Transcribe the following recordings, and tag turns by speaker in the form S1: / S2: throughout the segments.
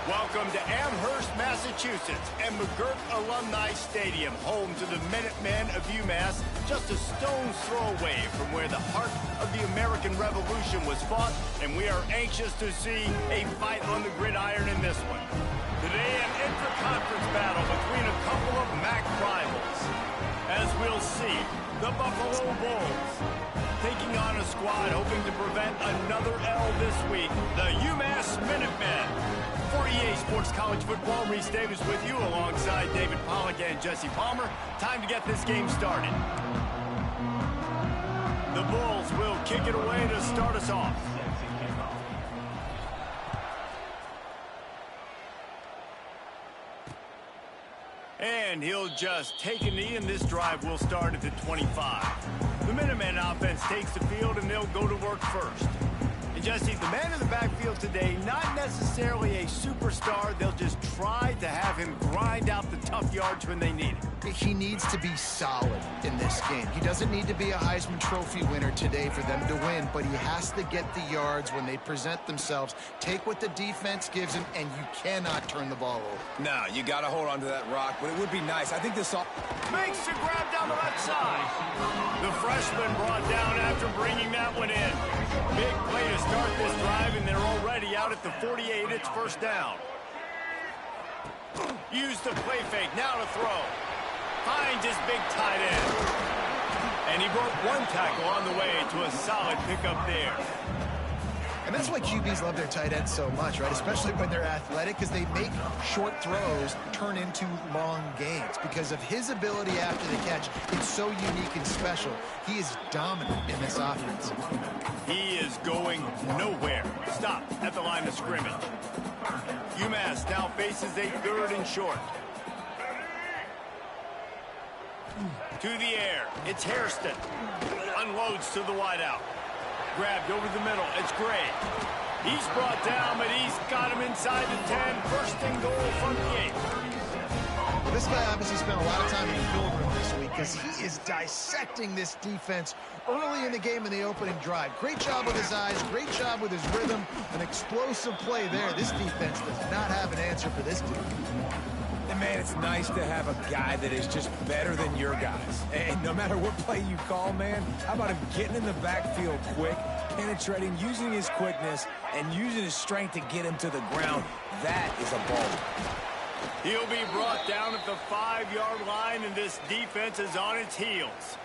S1: Welcome to Amherst, Massachusetts, and McGirt Alumni Stadium, home to the Minutemen of UMass, just a stone's throw away from where the heart of the American Revolution was fought, and we are anxious to see a fight on the gridiron in this one. Today, an intra-conference battle between a couple of MAC rivals. As we'll see, the Buffalo Bulls taking on a squad hoping to prevent another L this week, the UMass Minutemen. For EA Sports College Football, Reese Davis with you alongside David Pollack and Jesse Palmer. Time to get this game started. The Bulls will kick it away to start us off. And he'll just take a knee, and this drive will start at the 25. The Minutemen offense takes the field, and they'll go to work first. And Jesse, the man in the backfield today, not necessarily a superstar. They'll just try to have him grind out the tough yards when they need it.
S2: He needs to be solid in this game. He doesn't need to be a Heisman Trophy winner today for them to win, but he has to get the yards when they present themselves. Take what the defense gives him, and you cannot turn the ball over.
S3: No, you got to hold on to that rock, but it would be nice. I think this all
S1: makes the grab down the left side. The freshman brought down after bringing that one in. Big play to start this drive, and they're already out at the 48. It's first down. Use the play fake. Now to throw. Finds his big tight end. And he broke one tackle on the way to a solid pickup there.
S2: And that's why QBs love their tight ends so much, right? Especially when they're athletic, because they make short throws turn into long gains. Because of his ability after the catch, it's so unique and special. He is dominant in this offense.
S1: He is going nowhere. Stop at the line of scrimmage. UMass now faces a third and short. To the air. It's Hairston. Unloads to the wideout. Grabbed over the middle. It's Gray. He's brought down, but he's got him inside the 10. First and goal from the 8.
S2: Well, this guy obviously spent a lot of time in the film room this week because he is dissecting this defense early in the game in the opening drive. Great job with his eyes. Great job with his rhythm. An explosive play there. This defense does not have an answer for this dude.
S3: And man, it's nice to have a guy that is just better than your guys. And no matter what play you call, man, how about him getting in the backfield quick, penetrating, using his quickness, and using his strength to get him to the ground? That is a ball.
S1: He'll be brought down at the 5-yard line, and this defense is on its heels.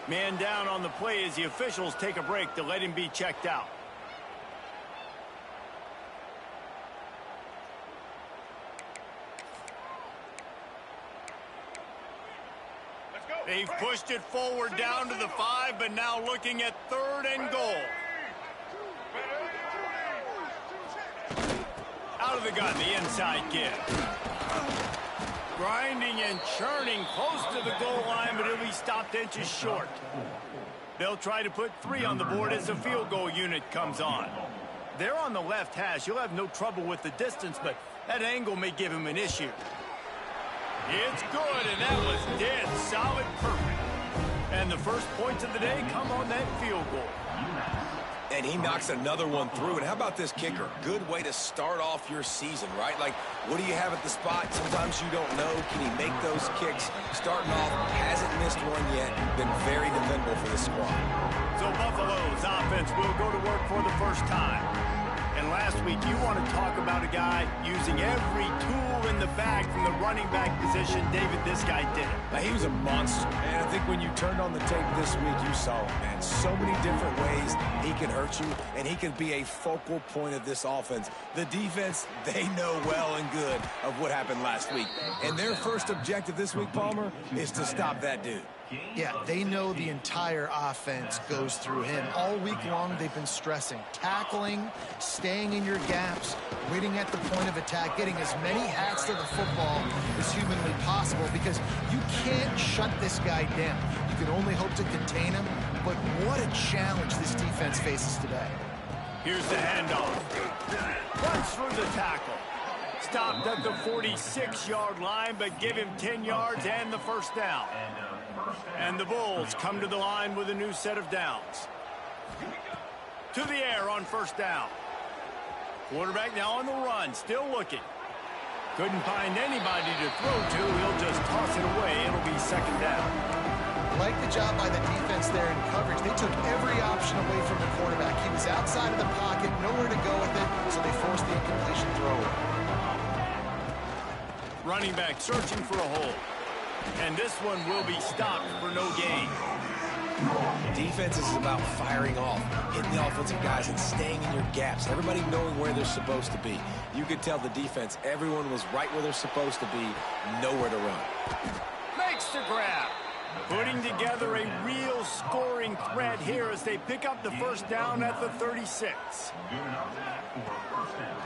S1: Man down on the play as the officials take a break to let him be checked out. They've pushed it forward down to the 5, but now looking at third and goal. Out of the gun, the inside give. Grinding and churning close to the goal line, but he'll be stopped inches short. They'll try to put 3 on the board as the field goal unit comes on. They're on the left hash. You'll have no trouble with the distance, but that angle may give him an issue. It's good, and that was dead solid perfect. And the first points of the day come on that field goal.
S3: And he knocks another one through. And how about this kicker? Good way to start off your season, right? Like, what do you have at the spot? Sometimes you don't know. Can he make those kicks? Starting off, hasn't missed one yet. Been very dependable for the squad.
S1: So Buffalo's offense will go to work for the first time. And last week, you want to talk about a guy using every tool in the bag from the running back position. David, this guy did it.
S3: Now, he was a monster. And I think when you turned on the tape this week, you saw it, man. So many different ways he can hurt you, and he can be a focal point of this offense. The defense, they know well and good of what happened last week. And their first objective this week, Palmer, is to stop that dude.
S2: Yeah, they know the entire offense goes through him. All week long, they've been stressing. Tackling, staying in your gaps, waiting at the point of attack, getting as many hats to the football as humanly possible because you can't shut this guy down. You can only hope to contain him, but what a challenge this defense faces today.
S1: Here's the handoff. Runs through the tackle. Stopped at the 46-yard line, but give him 10 yards and the first down. And the Bulls come to the line with a new set of downs. To the air on first down. Quarterback now on the run, still looking. Couldn't find anybody to throw to. He'll just toss it away. It'll be second down.
S2: Like the job by the defense there in coverage. They took every option away from the quarterback. He was outside of the pocket, nowhere to go with it, so they forced the incompletion throw.
S1: Running back searching for a hole. And this one will be stopped for no gain.
S3: Defense is about firing off, hitting the offensive guys and staying in your gaps. Everybody knowing where they're supposed to be. You could tell the defense, everyone was right where they're supposed to be, nowhere to run.
S1: Makes the grab. Putting together a real scoring threat here as they pick up the first down at the 36.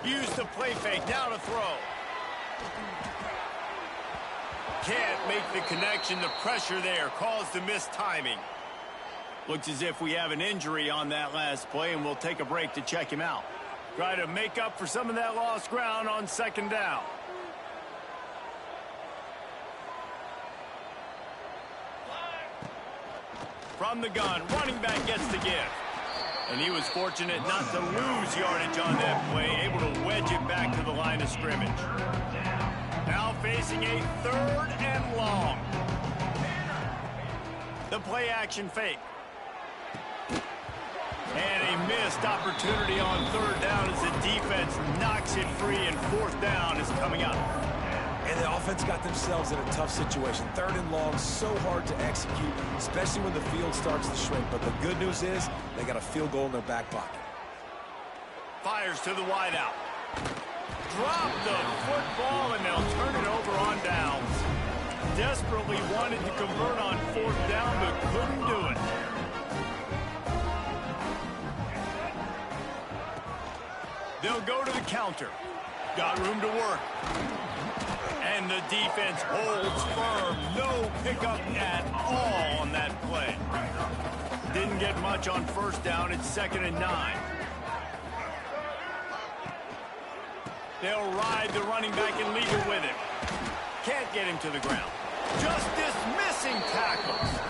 S1: Use the play fake, now to throw. Can't make the connection. The pressure there caused the missed timing. Looks as if we have an injury on that last play, and we'll take a break to check him out. Try to make up for some of that lost ground on second down. From the gun, running back gets the gift. And he was fortunate not to lose yardage on that play, able to wedge it back to the line of scrimmage. Now facing a third and long. The play action fake. And a missed opportunity on third down as the defense knocks it free, and fourth down is coming up.
S3: And the offense got themselves in a tough situation. Third and long, so hard to execute, especially when the field starts to shrink. But the good news is they got a field goal in their back pocket.
S1: Fires to the wideout. Drop the football, and they'll turn it over on downs. Desperately wanted to convert on fourth down, but couldn't do it. They'll go to the counter. Got room to work. And the defense holds firm. No pickup at all on that play. Didn't get much on first down. It's 2nd and 9. They'll ride the running back and leave it with him. Can't get him to the ground. Just dismissing tackles.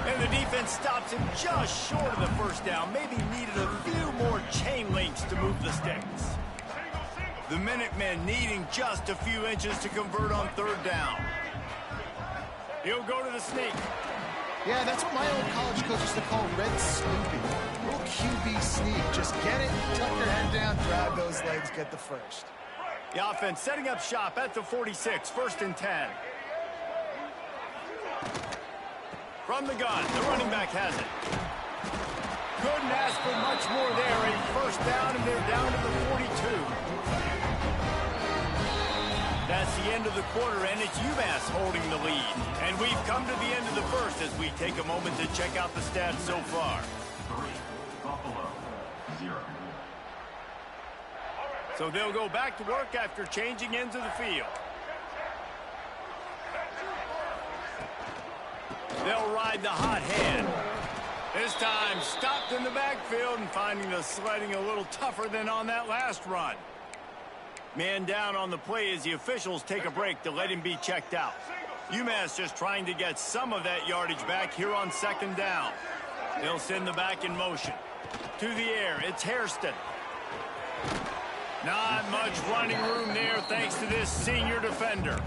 S1: And the defense stops him just short of the first down. Maybe needed a few more chain links to move the sticks. The Minutemen needing just a few inches to convert on third down. He'll go to the sneak.
S2: Yeah, that's what my old college coach used to call red snooping. Little QB sneak. Just get it, tuck your head down, grab those legs, get the first.
S1: The offense setting up shop at the 46, 1st and 10. From the gun, the running back has it. Couldn't ask for much more there. A first down, and they're down to the 42. That's the end of the quarter, and it's UMass holding the lead. And we've come to the end of the first as we take a moment to check out the stats so far.
S4: 3, Buffalo, 0.
S1: So they'll go back to work after changing ends of the field. They'll ride the hot hand. This time stopped in the backfield and finding the sledding a little tougher than on that last run. Man down on the play as the officials take a break to let him be checked out. UMass just trying to get some of that yardage back here on second down. They'll send the back in motion. To the air, it's Hairston. Not much running room there thanks to this senior defender.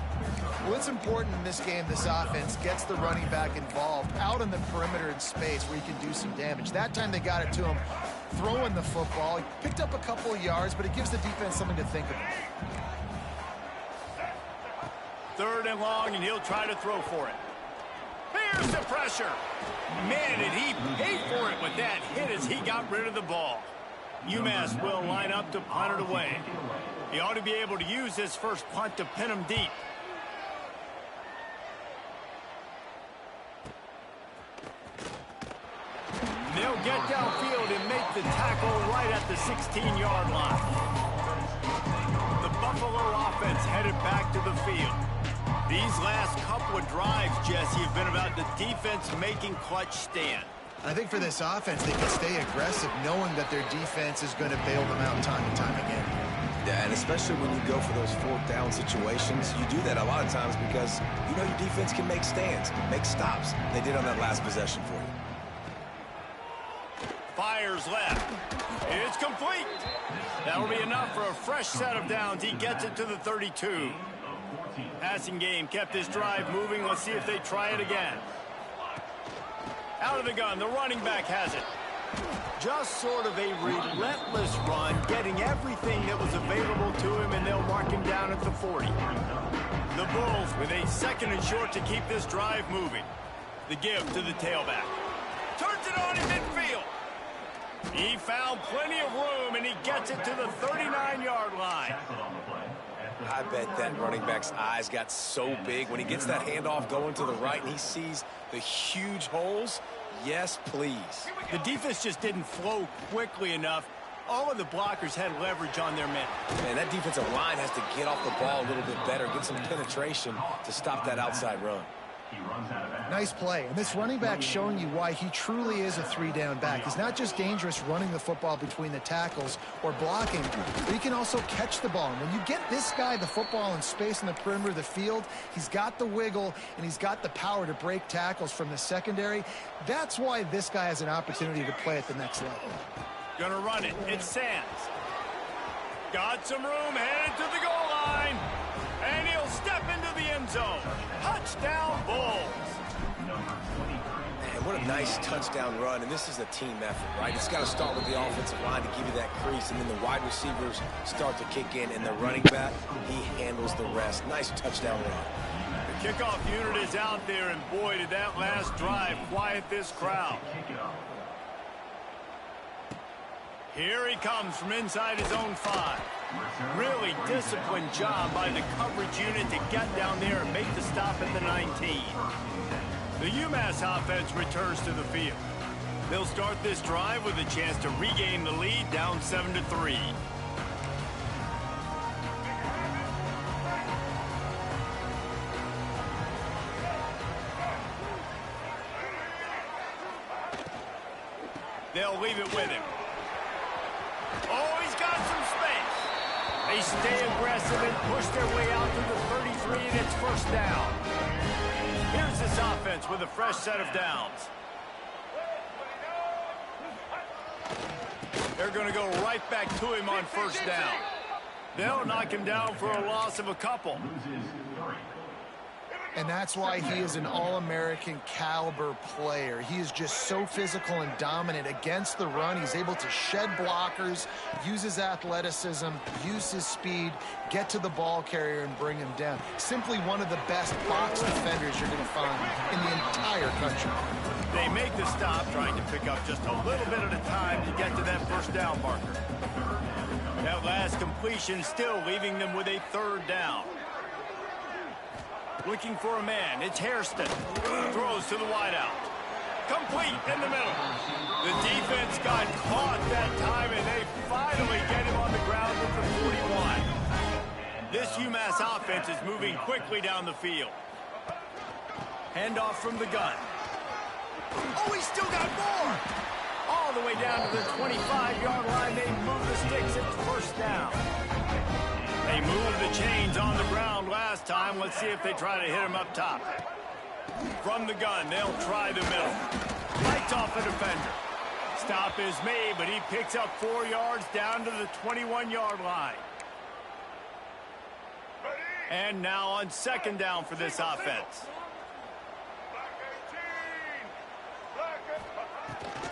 S2: Well, it's important in this game this offense gets the running back involved out in the perimeter in space where he can do some damage. That time they got it to him throwing the football. He picked up a couple of yards, but it gives the defense something to think about.
S1: 3rd and long, and he'll try to throw for it. Here's the pressure. Man, did he pay for it with that hit as he got rid of the ball. UMass will line up to punt it away. He ought to be able to use his first punt to pin him deep. They'll get downfield and make the tackle right at the 16-yard line. The Buffalo offense headed back to the field. These last couple of drives, Jesse, have been about the defense making clutch stand.
S2: I think for this offense, they can stay aggressive knowing that their defense is going to bail them out time and time again.
S3: Yeah, and especially when you go for those fourth down situations, you do that a lot of times because you know your defense can make stands, make stops. They did on that last possession for you.
S1: Fires left. It's complete. That'll be enough for a fresh set of downs. He gets it to the 32. Passing game kept this drive moving. Let's see if they try it again. Out of the gun, the running back has it. Just sort of a relentless run, getting everything that was available to him, and they'll mark him down at the 40. The Bulls with a 2nd and short to keep this drive moving. The give to the tailback. Turns it on in midfield. He found plenty of room, and he gets it to the 39-yard line.
S3: I bet that running back's eyes got so big when he gets that handoff going to the right and he sees the huge holes. Yes, please.
S1: The defense just didn't flow quickly enough. All of the blockers had leverage on their men.
S3: Man, that defensive line has to get off the ball a little bit better, get some penetration to stop that outside run.
S2: Nice play. And this running back showing you why he truly is a 3-down back. He's not just dangerous running the football between the tackles or blocking, but he can also catch the ball. And when you get this guy the football in space in the perimeter of the field, he's got the wiggle and he's got the power to break tackles from the secondary. That's why this guy has an opportunity to play at the next level.
S1: Gonna run it. It's Sands. Got some room, headed to the goal line. And he'll step into the end zone. Touchdown, Bulls.
S3: Man, what a nice touchdown run. And this is a team effort, right? It's got to start with the offensive line to give you that crease. And then the wide receivers start to kick in. And the running back, he handles the rest. Nice touchdown run.
S1: The kickoff unit is out there. And boy, did that last drive quiet this crowd. Here he comes from inside his own 5. Really disciplined job by the coverage unit to get down there and make the stop at the 19. The UMass offense returns to the field. They'll start this drive with a chance to regain the lead, down 7-3. They'll leave it with him. Oh, he's got some space. They stay aggressive and push their way out to the 33, and it's first down. Here's this offense with a fresh set of downs. They're going to go right back to him on first down. They'll knock him down for a loss of a couple.
S2: And that's why he is an All-American caliber player. He is just so physical and dominant against the run. He's able to shed blockers, use his athleticism, use his speed, get to the ball carrier and bring him down. Simply one of the best box defenders you're going to find in the entire country.
S1: They make the stop, trying to pick up just a little bit at a time to get to that first down marker. That last completion still leaving them with a 3rd down. Looking for a man. It's Hairston. Throws to the wideout. Complete in the middle. The defense got caught that time, and they finally get him on the ground with the 41. This UMass offense is moving quickly down the field. Handoff from the gun. Oh, he's still got more. All the way down to the 25-yard line. They move the sticks. It's first down. They moved the chains on the ground last time. Let's see if they try to hit him up top. From the gun, they'll try the middle. Lights off a defender. Stop is made, but he picks up 4 yards down to the 21-yard line. And now on 2nd down for this offense.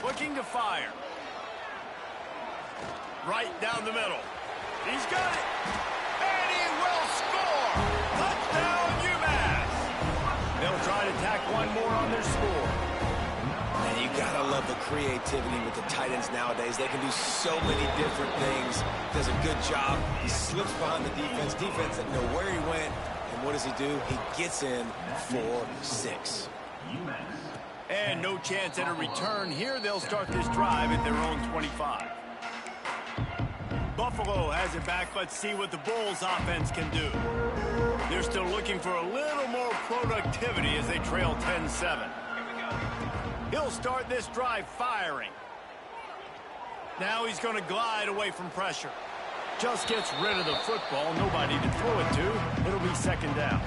S1: Looking to fire. Right down the middle. He's got it. And he will score. Touchdown, UMass. They'll try to tack one more on their score.
S3: And you gotta love the creativity with the tight ends nowadays. They can do so many different things. Does a good job. He slips behind the defense. Defense doesn't know where he went. And what does he do? He gets in for 6.
S1: And no chance at a return here. They'll start this drive at their own 25. Buffalo has it back. Let's see what the Bulls offense can do. They're still looking for a little more productivity as they trail 10-7. He'll start this drive firing. Now he's going to glide away from pressure. Just gets rid of the football. Nobody to throw it to. It'll be 2nd down.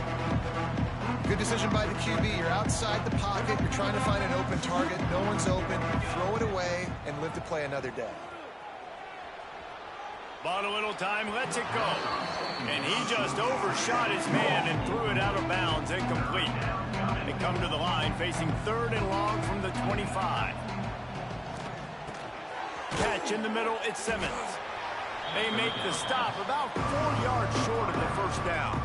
S2: Good decision by the QB. You're outside the pocket. You're trying to find an open target. No one's open. Throw it away and live to play another day.
S1: Bought a little time, lets it go. And he just overshot his man and threw it out of bounds, incomplete. They come to the line facing 3rd and long from the 25. Catch in the middle, it's Simmons. They make the stop about 4 yards short of the first down.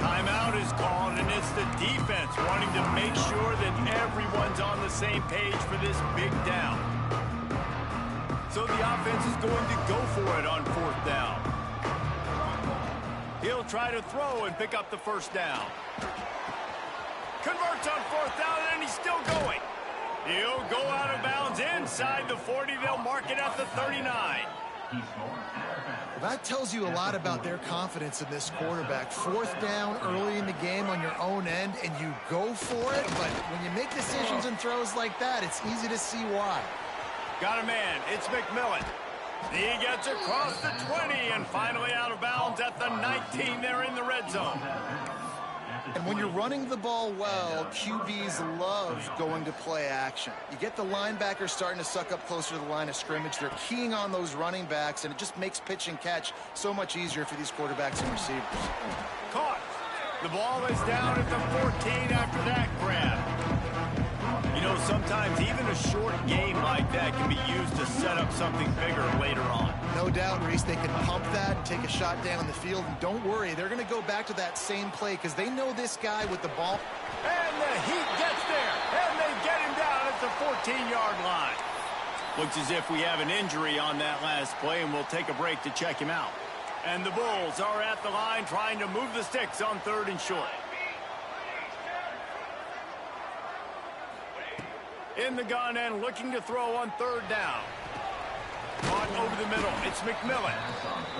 S1: Timeout is called, and it's the defense wanting to make sure that everyone's on the same page for this big down. So the offense is going to go for it on 4th down. He'll try to throw and pick up the first down. Converts on 4th down, and he's still going. He'll go out of bounds inside the 40. They'll mark it at the 39.
S2: Well, that tells you a lot about their confidence in this quarterback. 4th down early in the game on your own end, and you go for it. But when you make decisions and throws like that, it's easy to see why.
S1: Got a man. It's McMillan. He gets across the 20 and finally out of bounds at the 19. They're in the red zone.
S2: And when you're running the ball well, QBs love going to play action. You get the linebackers starting to suck up closer to the line of scrimmage. They're keying on those running backs, and it just makes pitch and catch so much easier for these quarterbacks and receivers.
S1: Caught. The ball is down at the 14 after that grab. You know, sometimes even a short game like that can be used to set up something bigger later on.
S2: No doubt, Reese, they can pump that and take a shot down the field. And don't worry, they're going to go back to that same play because they know this guy with the ball.
S1: And the Heat gets there, and they get him down at the 14-yard line. Looks as if we have an injury on that last play, and we'll take a break to check him out. And the Bulls are at the line trying to move the sticks on 3rd and short. In the gun and looking to throw on 3rd down. Caught over the middle. It's McMillan.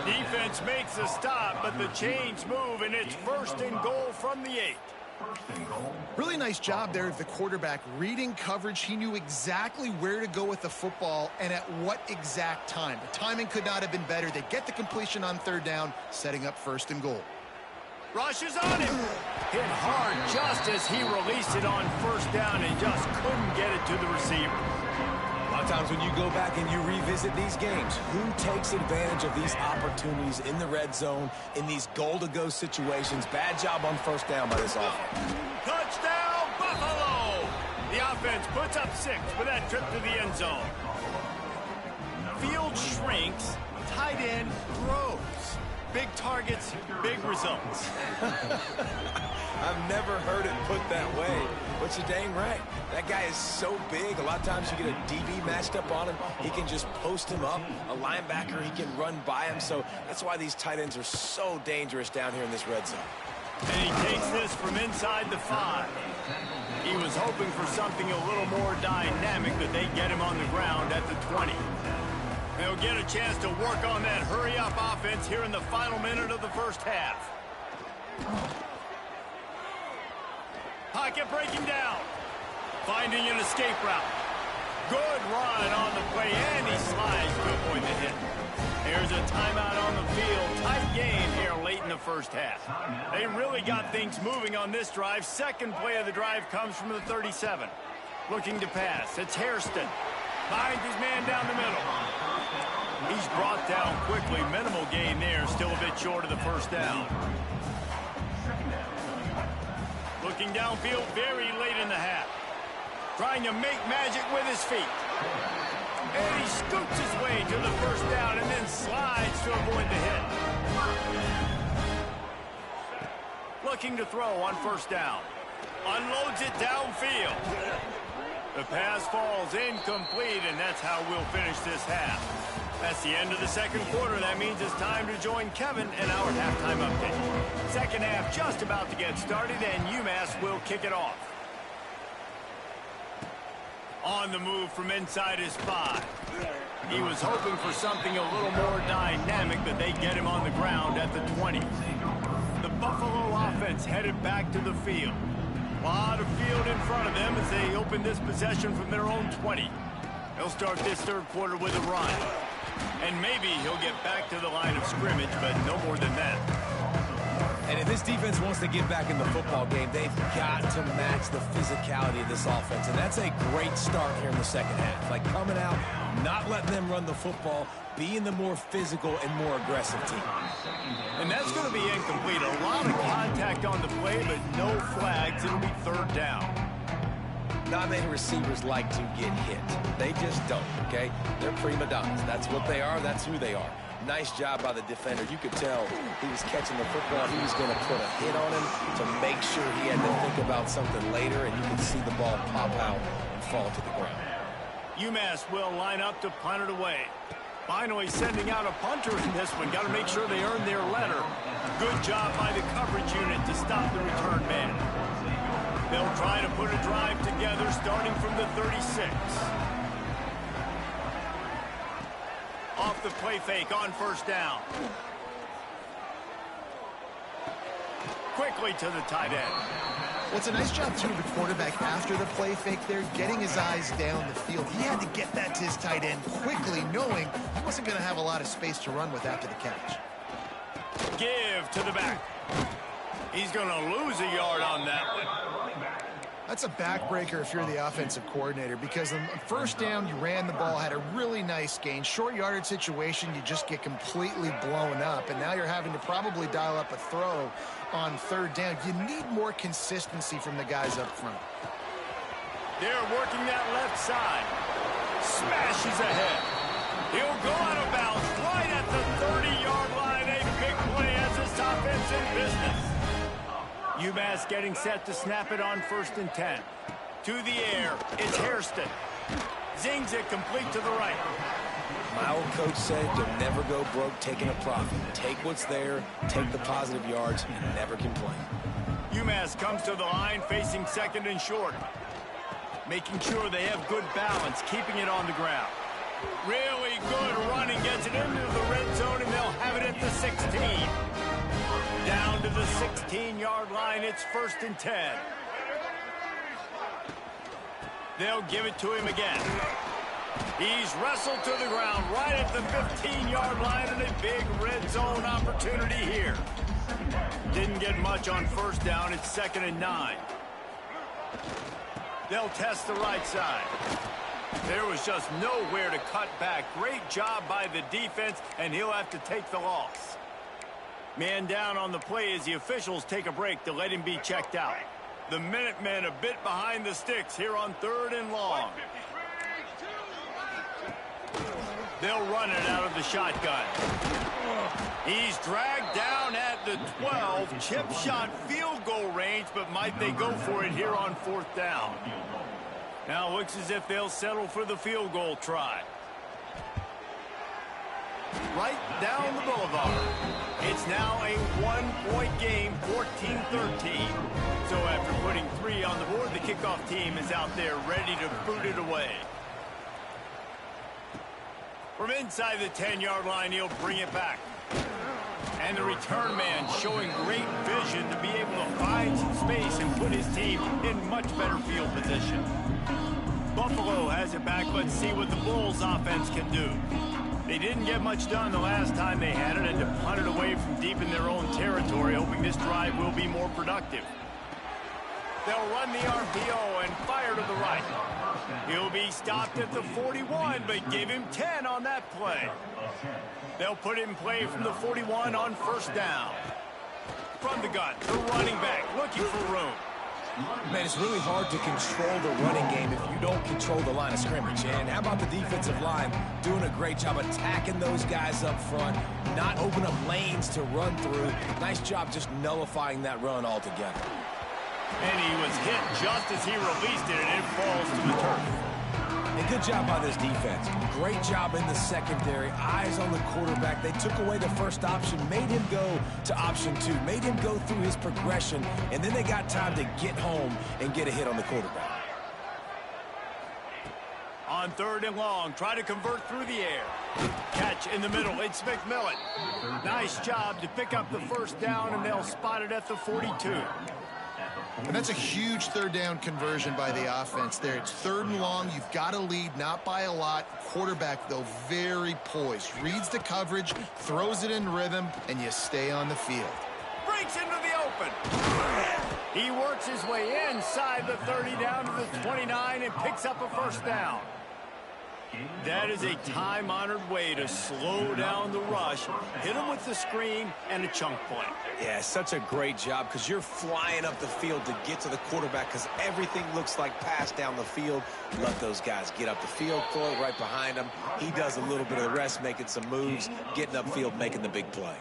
S1: Defense makes a stop, but the chains move, and it's 1st and goal from the 8.
S2: Really nice job there of the quarterback reading coverage. He knew exactly where to go with the football and at what exact time. The timing could not have been better. They get the completion on 3rd down, setting up 1st and goal.
S1: Rushes on him. Hit hard just as he released it on 1st down and just couldn't get it to the receiver.
S3: A lot of times when you go back and you revisit these games, who takes advantage of these opportunities in the red zone, in these goal-to-go situations? Bad job on 1st down by this offense.
S1: Touchdown, Buffalo! The offense puts up 6 with that trip to the end zone. Field shrinks, tight end throws. Big targets, big results.
S3: I've never heard it put that way, but you're dang right. That guy is so big. A lot of times you get a DB matched up on him. He can just post him up. A linebacker, he can run by him. So that's why these tight ends are so dangerous down here in this red zone.
S1: And he takes this from inside the 5. He was hoping for something a little more dynamic, but they get him on the ground at the 20. They'll get a chance to work on that hurry-up offense here in the final minute of the first half. Pocket breaking down. Finding an escape route. Good run on the play, and he slides to avoid the hit. Here's a timeout on the field. Tight game here late in the first half. They really got things moving on this drive. Second play of the drive comes from the 37. Looking to pass. It's Hairston. Finds his man down the middle. He's brought down quickly. Minimal gain there. Still a bit short of the first down. Looking downfield very late in the half. Trying to make magic with his feet. And he scoots his way to the first down and then slides to avoid the hit. Looking to throw on 1st down. Unloads it downfield. The pass falls incomplete, and that's how we'll finish this half. That's the end of the second quarter. That means it's time to join Kevin in our halftime update. Second half just about to get started, and UMass will kick it off. On the move from inside his 5. He was hoping for something a little more dynamic, but they get him on the ground at the 20. The Buffalo offense headed back to the field. A lot of field in front of them as they open this possession from their own 20. They'll start this third quarter with a run. And maybe he'll get back to the line of scrimmage, but no more than that.
S3: And if this defense wants to get back in the football game, they've got to match the physicality of this offense. And that's a great start here in the second half. Like coming out, not letting them run the football, being the more physical and more aggressive team.
S1: And that's going to be incomplete. A lot of contact on the play, but no flags. It'll be third down.
S3: Not many receivers like to get hit. They just don't, okay? They're prima donnas. That's what they are. That's who they are. Nice job by the defender. You could tell he was catching the football. He was going to put a hit on him to make sure he had to think about something later, and you could see the ball pop out and fall to the ground.
S1: UMass will line up to punt it away. Finally sending out a punter in this one. Got to make sure they earn their letter. Good job by the coverage unit to stop the return man. They'll try to put a drive together starting from the 36. Off the play fake on first down. Quickly to the tight end.
S2: Well, it's a nice job, too, of the quarterback after the play fake there, getting his eyes down the field. He had to get that to his tight end quickly, knowing he wasn't going to have a lot of space to run with after the catch.
S1: Give to the back. He's going to lose a yard on that one.
S2: That's a backbreaker if you're the offensive coordinator, because on first down, you ran the ball, had a really nice gain. Short yardage situation, you just get completely blown up, and now you're having to probably dial up a throw on third down. You need more consistency from the guys up front.
S1: They're working that left side. Smashes ahead. He'll go out of bounds right at the 30-yard line. A big play as this offense in business. UMass getting set to snap it on 1st and 10. To the air, it's Hairston. Zings it complete to the right.
S3: My old coach said you'll never go broke taking a profit. Take what's there, take the positive yards, and never complain.
S1: UMass comes to the line facing 2nd and short. Making sure they have good balance, keeping it on the ground. Really good running, gets it into the red zone, and they'll have it at the 16. Down to the 16-yard line, it's 1st and 10. They'll give it to him again. He's wrestled to the ground right at the 15-yard line, and a big red zone opportunity here. Didn't get much on first down. It's 2nd and 9. They'll test the right side. There was just nowhere to cut back. Great job by the defense, and he'll have to take the loss. Man down on the play as the officials take a break to let him be checked out. The Minutemen a bit behind the sticks here on 3rd and long. They'll run it out of the shotgun. He's dragged down at the 12. Chip shot field goal range, but might they go for it here on 4th down? Now looks as if they'll settle for the field goal try. Right down the boulevard. It's now a 1-point game, 14-13. So after putting 3 on the board, the kickoff team is out there ready to boot it away. From inside the 10-yard line, he'll bring it back. And the return man showing great vision to be able to find some space and put his team in much better field position. Buffalo has it back. Let's see what the Bulls offense can do. They didn't get much done the last time they had it, and to punt it away from deep in their own territory, hoping this drive will be more productive. They'll run the RPO and fire to the right. He'll be stopped at the 41, but give him 10 on that play. They'll put it in play from the 41 on 1st down. From the gun, the running back looking for room.
S3: Man, it's really hard to control the running game if you don't control the line of scrimmage. And how about the defensive line doing a great job attacking those guys up front, not open up lanes to run through. Nice job just nullifying that run altogether.
S1: And he was hit just as he released it, and it falls to the turf.
S3: And good job by this defense. Great job in the secondary. Eyes on the quarterback. They took away the first option, made him go to option 2, made him go through his progression, and then they got time to get home and get a hit on the quarterback.
S1: On 3rd and long, try to convert through the air. Catch in the middle, it's McMillan. Nice job to pick up the 1st down, and they'll spot it at the 42.
S2: And that's a huge 3rd down conversion by the offense there. It's 3rd and long. You've got to lead, not by a lot. Quarterback, though, very poised. Reads the coverage, throws it in rhythm, and you stay on the field.
S1: Breaks breaks into the open. He works his way inside the 30 down to the 29 and picks up a first down. That is a time-honored way to slow down the rush, hit him with the screen, and a chunk play.
S3: Yeah, such a great job because you're flying up the field to get to the quarterback because everything looks like pass down the field. Let those guys get up the field, throw it right behind him. He does a little bit of the rest, making some moves, getting upfield, making the big play.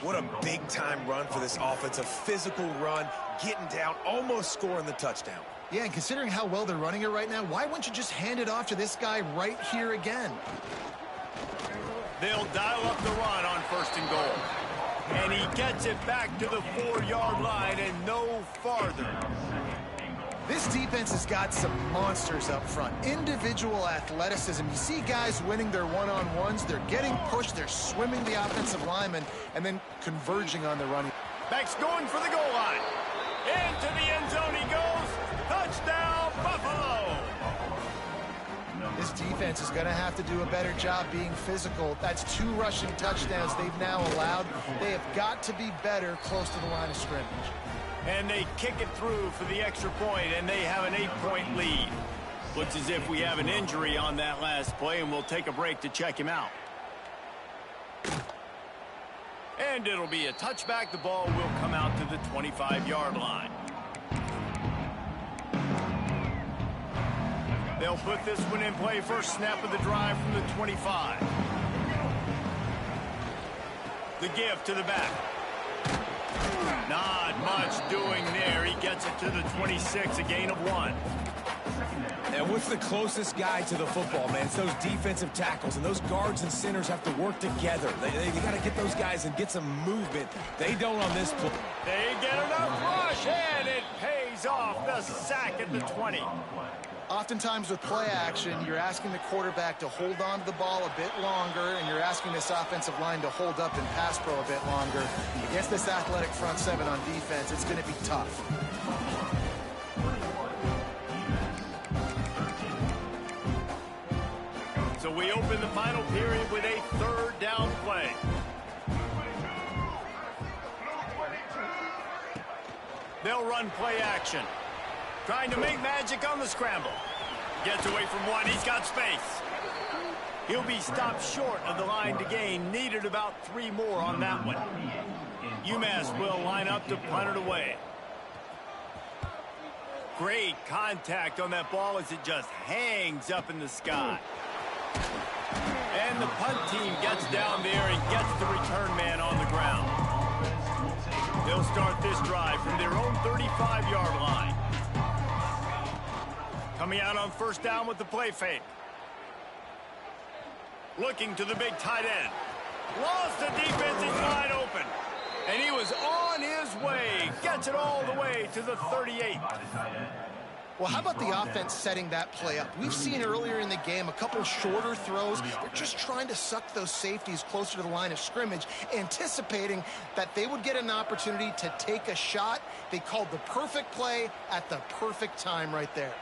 S3: What a big-time run for this offense, a physical run, getting down, almost scoring the touchdown.
S2: Yeah, and considering how well they're running it right now, why wouldn't you just hand it off to this guy right here again?
S1: They'll dial up the run on 1st and goal. And he gets it back to the 4-yard line and no farther.
S2: This defense has got some monsters up front. Individual athleticism. You see guys winning their one-on-ones. They're getting pushed. They're swimming the offensive lineman and then converging on the running.
S1: Back's going for the goal line. Into the end zone he goes. Touchdown, Buffalo!
S2: This defense is going to have to do a better job being physical. That's 2 rushing touchdowns they've now allowed. They have got to be better close to the line of scrimmage.
S1: And they kick it through for the extra point, and they have an 8-point lead. Looks as if we have an injury on that last play, and we'll take a break to check him out. And it'll be a touchback. The ball will come out to the 25-yard line. They'll put this one in play. First snap of the drive from the 25. The give to the back. Not much doing there. He gets it to the 26, a gain of 1.
S3: And what's the closest guy to the football, man? It's those defensive tackles, and those guards and centers have to work together. They got to get those guys and get some movement. They don't on this play.
S1: They get enough rush, and it pays off. The sack at the 20.
S2: Oftentimes with play action, you're asking the quarterback to hold on to the ball a bit longer, and you're asking this offensive line to hold up and pass pro a bit longer. Against this athletic front 7 on defense, it's going to be tough.
S1: So we open the final period with a 3rd down play. They'll run play action. Trying to make magic on the scramble. Gets away from 1. He's got space. He'll be stopped short of the line to gain. Needed about 3 more on that one. UMass will line up to punt it away. Great contact on that ball as it just hangs up in the sky. And the punt team gets down there and gets the return man on the ground. They'll start this drive from their own 35-yard line. Coming out on 1st down with the play fake. Looking to the big tight end. Lost the defense, it's wide open. And he was on his way. Gets it all the way to the 38.
S2: Well, how about the offense setting that play up? We've seen earlier in the game a couple shorter throws. They're just trying to suck those safeties closer to the line of scrimmage, anticipating that they would get an opportunity to take a shot. They called the perfect play at the perfect time right there.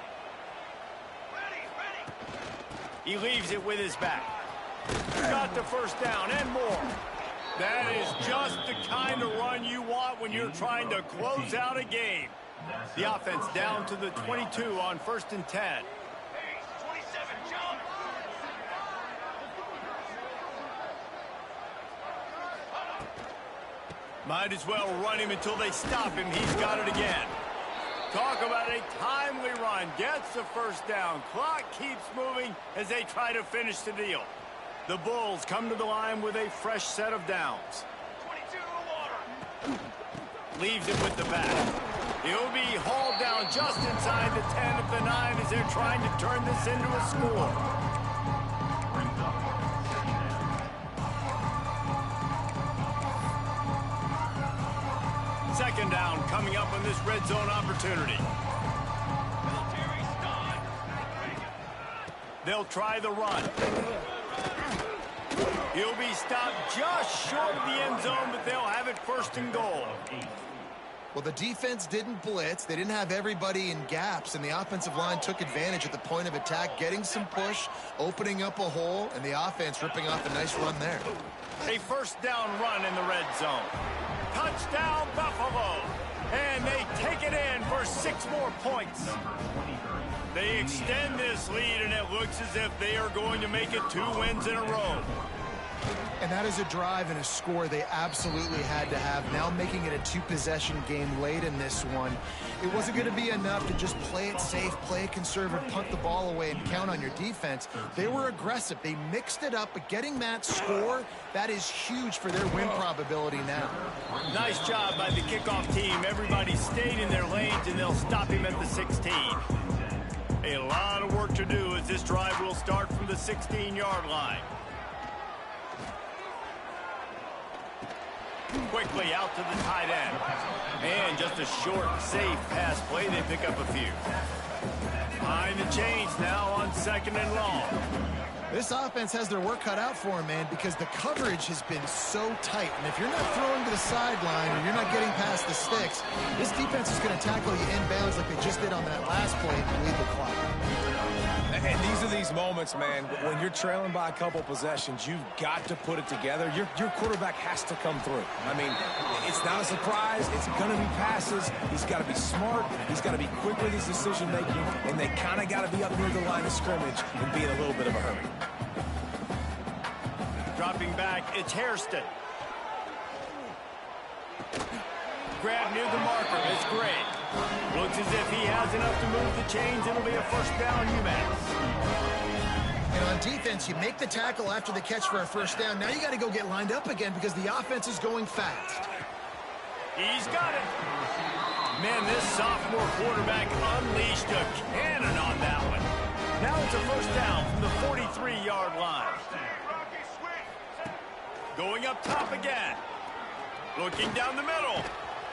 S1: He leaves it with his back. Got the first down and more. That is just the kind of run you want when you're trying to close out a game. The offense down to the 22 on 1st and 10. Might as well run him until they stop him. He's got it again. Talk about a timely run. Gets the first down. Clock keeps moving as they try to finish the deal. The Bulls come to the line with a fresh set of downs. Leaves it with the back. He'll be hauled down just inside the 10 at the 9 as they're trying to turn this into a score. Second down coming up on this red zone opportunity. They'll try the run. He'll be stopped just short of the end zone, but they'll have it 1st and goal.
S2: Well, the defense didn't blitz. They didn't have everybody in gaps, and the offensive line took advantage at the point of attack, getting some push, opening up a hole, and the offense ripping off a nice run there.
S1: A 1st down run in the red zone. Touchdown, Buffalo. And they take it in for 6 more points. They extend this lead, and it looks as if they are going to make it 2 wins in a row.
S2: And that is a drive and a score they absolutely had to have. Now making it a 2-possession game late in this one. It wasn't going to be enough to just play it safe, play it conservative, punt the ball away, and count on your defense. They were aggressive. They mixed it up, but getting that score, that is huge for their win probability now.
S1: Nice job by the kickoff team. Everybody stayed in their lanes, and they'll stop him at the 16. A lot of work to do as this drive will start from the 16-yard line. Quickly out to the tight end. And just a short, safe pass play. They pick up a few. Behind the chains now on 2nd and long.
S2: This offense has their work cut out for them, man, because the coverage has been so tight. And if you're not throwing to the sideline or you're not getting past the sticks, this defense is going to tackle you inbounds like they just did on that last play and lead the clock.
S3: And these are these moments, man, when you're trailing by a couple possessions, you've got to put it together. Your quarterback has to come through. I mean, it's not a surprise. It's going to be passes. He's got to be smart. He's got to be quick with his decision-making, and they kind of got to be up near the line of scrimmage and be in a little bit of a hurry.
S1: Dropping back, it's Hairston. Grab near the marker, it's great. Looks as if he has enough to move the chains. It'll be a 1st down, UMass.
S2: And on defense, you make the tackle after the catch for a 1st down. Now you got to go get lined up again because the offense is going fast.
S1: He's got it. Man, this sophomore quarterback unleashed a cannon on that one. Now it's a 1st down from the 43-yard line. Going up top again. Looking down the middle.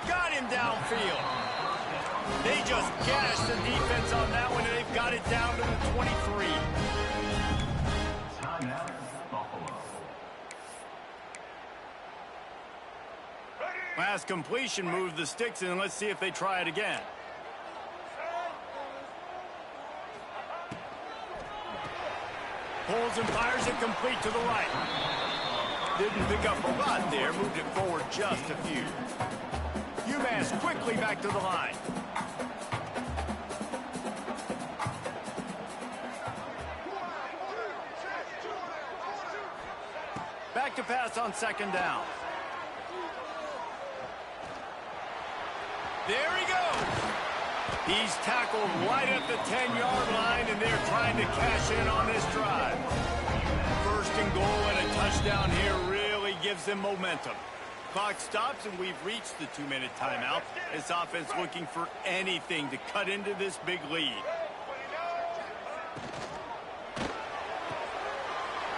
S1: Got him downfield. They just gashed the defense on that one, and they've got it down to the 23.
S4: Timeout, Buffalo.
S1: Last completion moved the sticks in. Let's see if they try it again. Pulls and fires it complete to the right. Didn't pick up a lot there. Moved it forward just a few. UMass quickly back to the line. Back to pass on 2nd down. There he goes. He's tackled right at the 10-yard line, and they're trying to cash in on this drive. 1st and goal and a touchdown here really gives them momentum. Clock stops, and we've reached the 2-minute timeout. This offense looking for anything to cut into this big lead.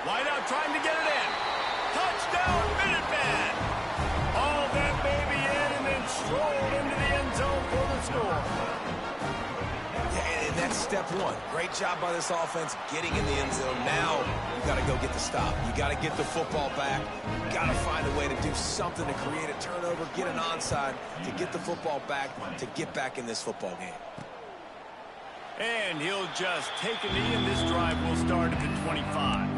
S1: Wideout trying to get it in. Touchdown, Minuteman! All that baby in and then strolled into the end zone for the score.
S3: And that's step one. Great job by this offense getting in the end zone. Now you got to go get the stop. You got to get the football back. You got to find a way to do something to create a turnover, get an onside, to get the football back, to get back in this football game.
S1: And he'll just take a knee, and this drive will start at the 25.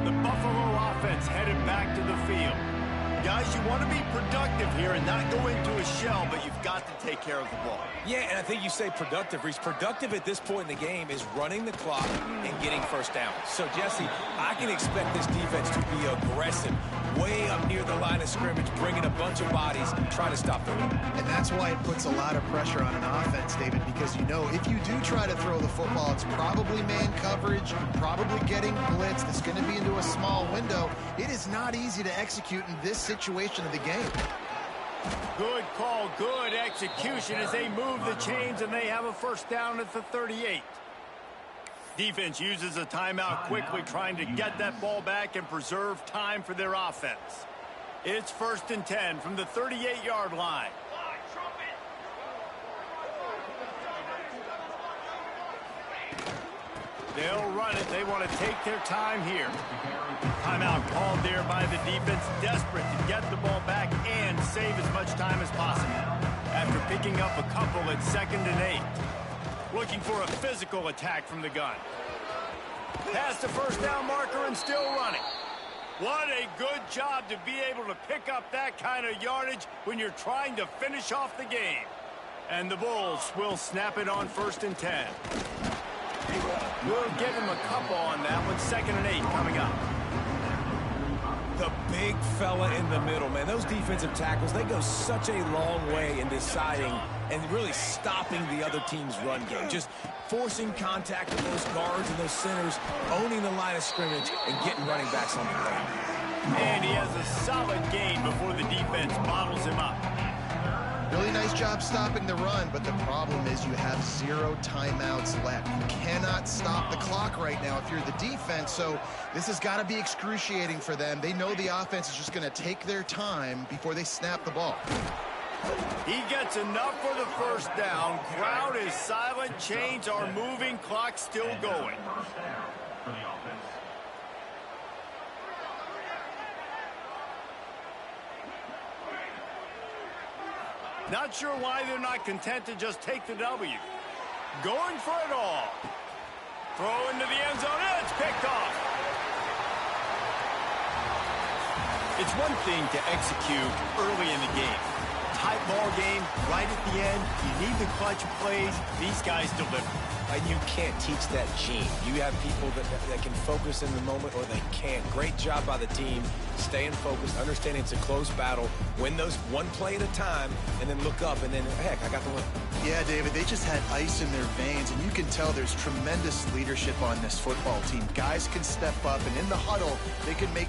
S1: The Buffalo offense headed back to the field. Guys, you want to be productive here and not go into a shell, but you've got to take care of the ball.
S3: Yeah, and I think you say productive, Reese. Productive at this point in the game is running the clock and getting 1st down. So, Jesse, I can expect this defense to be aggressive, way up near the line of scrimmage, bringing a bunch of bodies, trying to stop the run.
S2: And that's why it puts a lot of pressure on an offense, David, because you know if you do try to throw the football, it's probably man coverage, probably getting blitzed. It's going to be into a small window. It is not easy to execute in this situation of the game.
S1: Good call, good execution as they move the chains, and they have a 1st down at the 38. Defense uses a timeout quickly, trying to get that ball back and preserve time for their offense. It's 1st and 10 from the 38-yard line. They'll run it. They want to take their time here. Timeout called there by the defense, desperate to get the ball back and save as much time as possible. After picking up a couple at 2nd and 8. Looking for a physical attack from the gun. Past the 1st down marker and still running. What a good job to be able to pick up that kind of yardage when you're trying to finish off the game. And the Bulls will snap it on 1st and 10. We'll give him a couple on that one. 2nd and 8 coming up.
S3: The big fella in the middle, man. Those defensive tackles, they go such a long way in deciding and really stopping the other team's run game. Just forcing contact with those guards and those centers, owning the line of scrimmage, and getting running backs on the ground.
S1: And he has a solid gain before the defense bottles him up.
S2: Really nice job stopping the run, but the problem is you have 0 timeouts left. You cannot stop the clock right now if you're the defense, so this has got to be excruciating for them. They know the offense is just going to take their time before they snap the ball.
S1: He gets enough for the 1st down. Crowd is silent. Chains are moving. Clock still going.
S4: First down for the offense.
S1: Not sure why they're not content to just take the W. Going for it all. Throw into the end zone. It's picked off. It's one thing to execute early in the game. Tight ball game, right at the end. You need the clutch plays. These guys deliver.
S3: You can't teach that gene. You have people that can focus in the moment or they can't. Great job by the team, staying focused, understanding it's a close battle, win those one play at a time, and then look up, and then, heck, I got the win.
S2: Yeah, David, they just had ice in their veins, and you can tell there's tremendous leadership on this football team. Guys can step up, and in the huddle, they can make